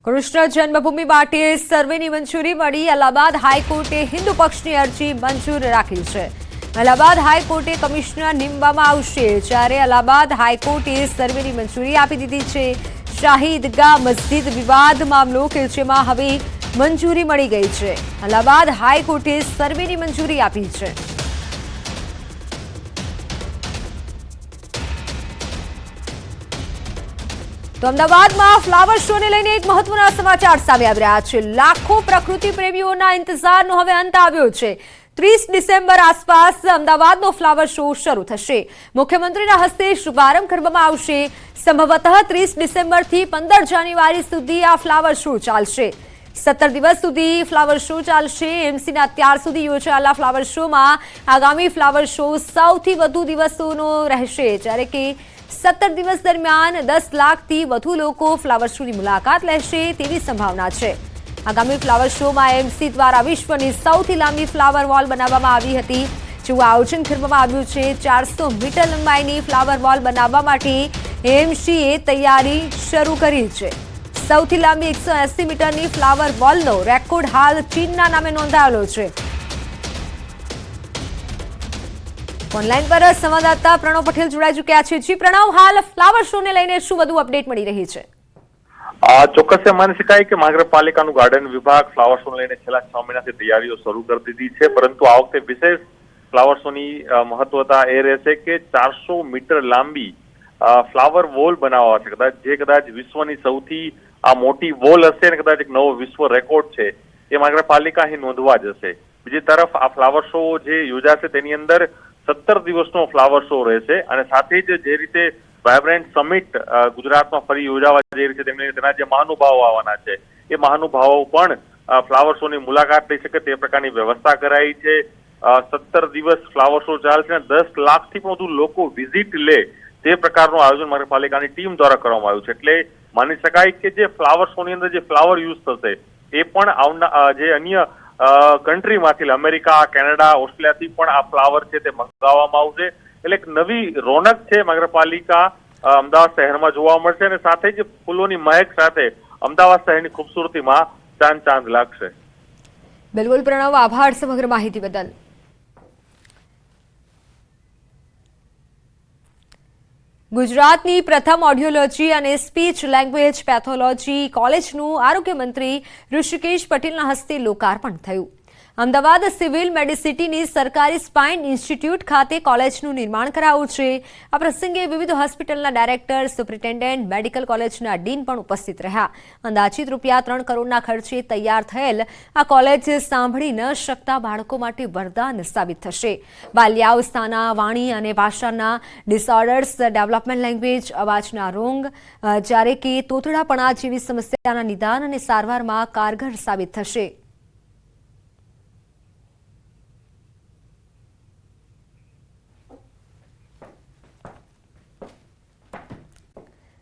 કૃષ્ણ જન્મભૂમિ માટે સર્વેની મંજૂરી મળી। અલ્હાબાદ હાઈકોર્ટે હિન્દુ પક્ષની અરજી મંજૂર રાખી છે। અલ્હાબાદ હાઈકોર્ટે કમિશનર નીમવામાં આવશે, જ્યારે અલ્હાબાદ હાઈકોર્ટે સર્વેની મંજૂરી આપી દીધી છે। શાહી ઈદગાહ મસ્જિદ વિવાદ મામલો કે જેમાં હવે મંજૂરી મળી ગઈ છે। અલ્હાબાદ હાઈકોર્ટે સર્વેની મંજૂરી આપી છે। તો અમદાવાદમાં ફ્લાવર શોને લઈને એક મહત્વના સમાચાર સામે આવી રહ્યા છે। લાખો પ્રકૃતિ પ્રેમીઓના ઇંતજારનો હવે અંત આવ્યો છે। 30 ડિસેમ્બર આસપાસ અમદાવાદનો ફ્લાવર શો શરૂ થશે। મુખ્યમંત્રીના હસ્તે શુભારંભ કરવામાં આવશે। સંભવતઃ 30 ડિસેમ્બરથી 15 જાન્યુઆરી સુધી આ ફ્લાવર શો ચાલશે। 17 દિવસ સુધી ફ્લાવર શો ચાલશે। એમસીના અત્યાર સુધી યોજાયેલા ફ્લાવર શોમાં આગામી ફ્લાવર શો સૌથી વધુ દિવસોનો રહેશે, જ્યારે કે 17 દિવસ દરમિયાન 10 લાખથી વધુ લોકો ફ્લાવર શોની મુલાકાત લેશે તેવી સંભાવના છે। આગામી ફ્લાવર શોમાં એમસી દ્વારા વિશ્વની સૌથી લાંબી ફ્લાવર વોલ બનાવવામાં આવી હતી, જેવું આયોજન કરવામાં આવ્યું છે। 400 મીટર લંબાઈની ફ્લાવર વોલ બનાવવા માટે એમસીએ તૈયારી શરૂ કરી છે। સૌથી લાંબી 180 મીટરની ફ્લાવર વોલનો રેકોર્ડ હાલ ચીનના નામે નોંધાયેલો છે। ઓનલાઈન પર સંવાદદાતા પ્રણવ પટેલ જોડાઈ ચૂક્યા છે। જી પ્રણવ, હાલ ફ્લાવર શો ને લઈને શું વધુ અપડેટ મળી રહી છે? ચોક્કસ માની શકાય કે મહાનગરપાલિકાનું ગાર્ડન વિભાગ ફ્લાવર શો લઈને છેલ્લા 6 મહિનાથી તૈયારીઓ શરૂ કરી દીધી છે, પરંતુ આ વખતે વિશેષ ફ્લાવર શોની મહત્વતા એ રહેશે કે 400 મીટર લાંબી ફ્લાવર વોલ બનાવવા છે। કદાચ વિશ્વની સૌથી મોટી વોલ હશે અને કદાચ એક નવો વિશ્વ રેકોર્ડ છે એ મહાનગરપાલિકા અહીં નોંધવા જશે। બીજી તરફ આ ફ્લાવર શો જે યોજાશે તેની અંદર 17 દિવસનો ફ્લાવર શો રહેશે અને સાથે જ જે રીતે વાયબ્રન્ટ સમિટ ગુજરાતમાં ફરી યોજાવા જઈ રહી છે તેના જે મહાનુભાવો આવવાના છે એ મહાનુભાવો પણ ફ્લાવર શોની મુલાકાત લઈ શકે તે પ્રકારની વ્યવસ્થા કરાઈ છે। 17 દિવસ ફ્લાવર શો ચાલશે અને 10 લાખથી પણ વધુ લોકો વિઝિટ લે તે પ્રકારનું આયોજન મહાનગરપાલિકાની ટીમ દ્વારા કરવામાં આવ્યું છે। એટલે માની શકાય કે જે ફ્લાવર શોની અંદર જે ફ્લાવર યુઝ થશે એ પણ જે અન્ય કન્ટ્રીમાંથી અમેરિકા, કેનેડા, ઓસ્ટ્રેલિયાથી પણ આ ફ્લાવર છે તે મંગાવવામાં આવશે। એટલે એક નવી રોનક છે મહાનગરપાલિકા અમદાવાદ શહેરમાં જોવા મળશે અને સાથે જ ફૂલોની મહેક સાથે અમદાવાદ શહેરની ખૂબસૂરતીમાં ચાંદ લાગશે। બિલકુલ પ્રણવ, આભાર સમગ્ર માહિતી બદલ। ગુજરાતની પ્રથમ ઓડિયોલોજી અને સ્પીચ લેંગ્વેજ પેથોલોજી કોલેજનું આરોગ્ય મંત્રી ઋષિકેશ પટેલના હસ્તે લોકાર્પણ થયું। અમદાવાદ સિવિલ મેડિસિટીની સરકારી સ્પાઇન ઇન્સ્ટિટ્યૂટ ખાતે કોલેજનું નિર્માણ કરાયું છે। આ પ્રસંગે વિવિધ હોસ્પિટલના ડાયરેક્ટર, સુપ્રિન્ટેન્ડન્ટ, મેડિકલ કોલેજના ડીન પણ ઉપસ્થિત રહ્યા। અંદાજિત ₹3 કરોડના ખર્ચે તૈયાર થયેલ આ કોલેજ સાંભળી ન શકતા બાળકો માટે વરદાન સાબિત થશે। બાલ્યાવસ્થાના વાણી અને ભાષાના ડિસઓર્ડર્સ, ડેવલપમેન્ટ લેંગ્વેજ, અવાજના રોગ, જ્યારે કે તોતડાપણા જેવી સમસ્યાના નિદાન અને સારવારમાં કારગર સાબિત થશે।